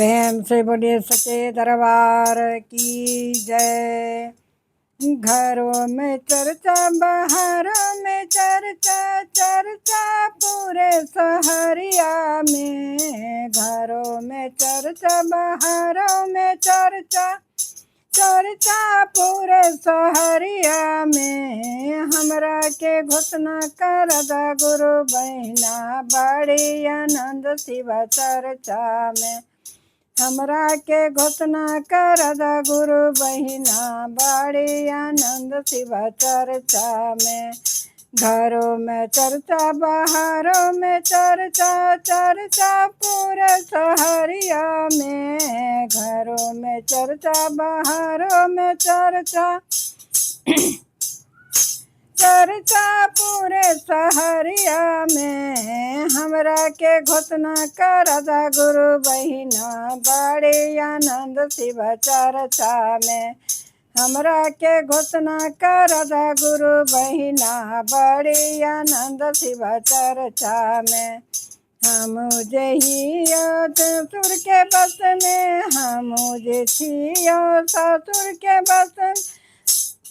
प्रेम से बोलिए सच्चे दरबार की जय। घरों में चर्चा, बाहरों में चर्चा, चर्चा पूरे सहरिया में। घरों में चर्चा, बाहरों में चर्चा, चर्चा पूरे सहरिया में। हमरा के घोषणा करदा गुरु बहिना, बड़ी आनंद शिव चर्चा में। हमरा के घोषणा करदा गुरु बहिना, बड़ी आनंद शिव चर्चा में। घरों में चर्चा, बाहरों में चर्चा, चर्चा पूरे सहरिया में। घरों में चर्चा, बाहरों में चर्चा, चर्चा पूरे सहरिया में। हमरा के घोषणा करदा गुरु बहिना, बड़ी आनंद शिव चर्चा में। हमरा के घोषणा करदा गुरु बहिना, बड़ी आनंद शिव चर्चा में। हम जहियो ससुर के बस में, हम जे छियो ससुर के बस में।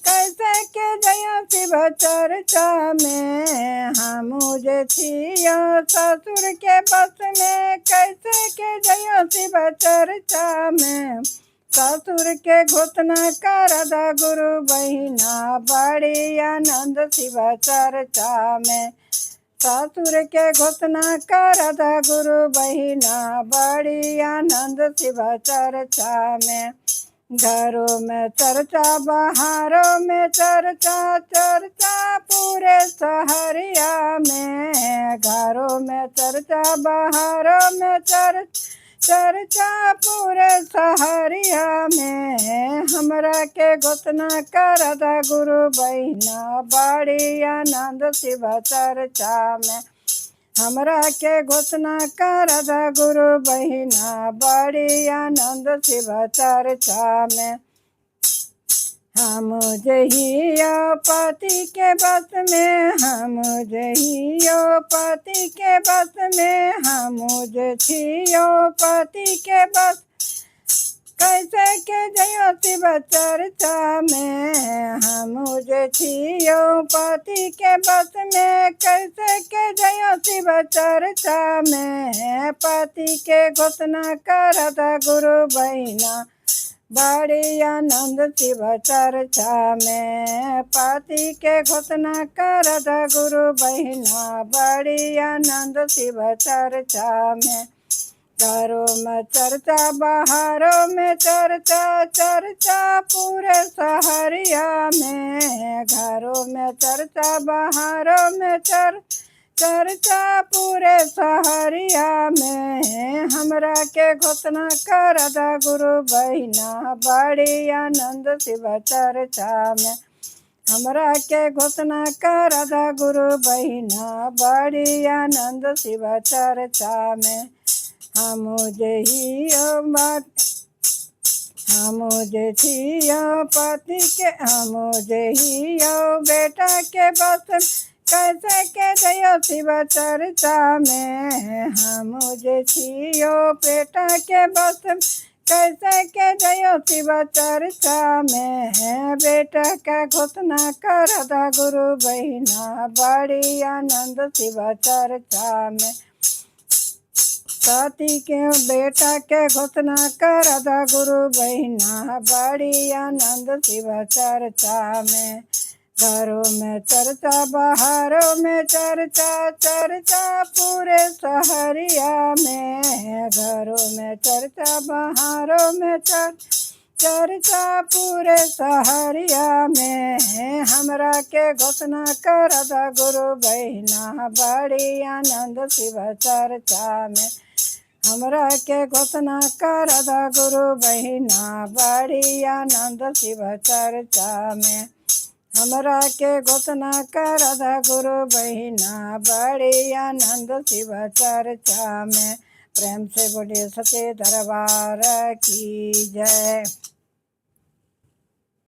कैसे के जया शिव चर्चा में, हम जे छियो ससुर के बस में। कैसे के जया शिव चर्चा में, ससुर के घोषणा करदा गुरु बहिना, बड़ी आनंद शिव चर्चा में। ससुर के घोषणा करदा गुरु बहिना, बड़ी आनंद शिव चर्चा में। घरों में चर्चा, बाहरों में चर्चा, चर्चा पूरे सहरिया में। घरों में चर्चा, बाहरों में चर्चा, चर्चा पूरे सहरिया में। हमरा के घोषणा करदा गुरु बहिना, बड़ी आनंद शिव चर्चा में। हमरा के घोषणा करदा गुरु बहिना, बड़ी आनंद शिव चर्चा में। हम जहियो पति के बस में, हम जहियो पति के बस में। हम जे छियो पति के बस, कैसे के जयो शिव चर्चा में। हम जे छियो पति के बस में, कैसे के जयो शिव चर्चा में। पति के घोषणा करदा गुरु बहिना, बड़ी आनंद शिव चर्चा में। पति के घोषणा करदा गुरु बहिना, बड़ी आनंद शिव चर्चा में। घरों में चर्चा, बाहरों में चर्चा, चर्चा पूरे सहरिया में। घरों में चर्चा, बाहरों में चर्चा पूरे सहरिया में। हमरा के घोषणा करदा गुरु बहिना, बड़ी आनंद शिव चर्चा में। हमरा के घोषणा करदा गुरु बहिना, बड़ी आनंद शिव चर्चा में। हम जहियो हम जे छियो पति के, हम जहियो बेटा के बस में। कैसे के जयो शिव चर्चा में, हम जे छियो बेटा के बस में। कैसे के जयो शिव चर्चा में। बेटा का घोषणा करदा गुरु बहिना, बड़ी आनंद शिव चर्चा में। पति के बेटा के घोषणा करदा गुरु बहिना, बड़ी आनंद शिव चर्चा में। घरों में चर्चा, बाहरों में चर्चा, चर्चा पूरे सहरिया में। घरों में चर्चा, बाहरों में चर्चा पूरे सहरिया में। हमरा के घोषणा करदा गुरु बहिना, बड़ी आनंद शिव चर्चा में। हमरा के घोषणा करदा गुरु बहिना, बड़ी आनंद शिव चर्चा में। हमरा के घोषणा करदा गुरु बहिना, बड़ी आनंद शिव चर्चा में। प्रेम से बोलिए सच्चे दरबार की जय।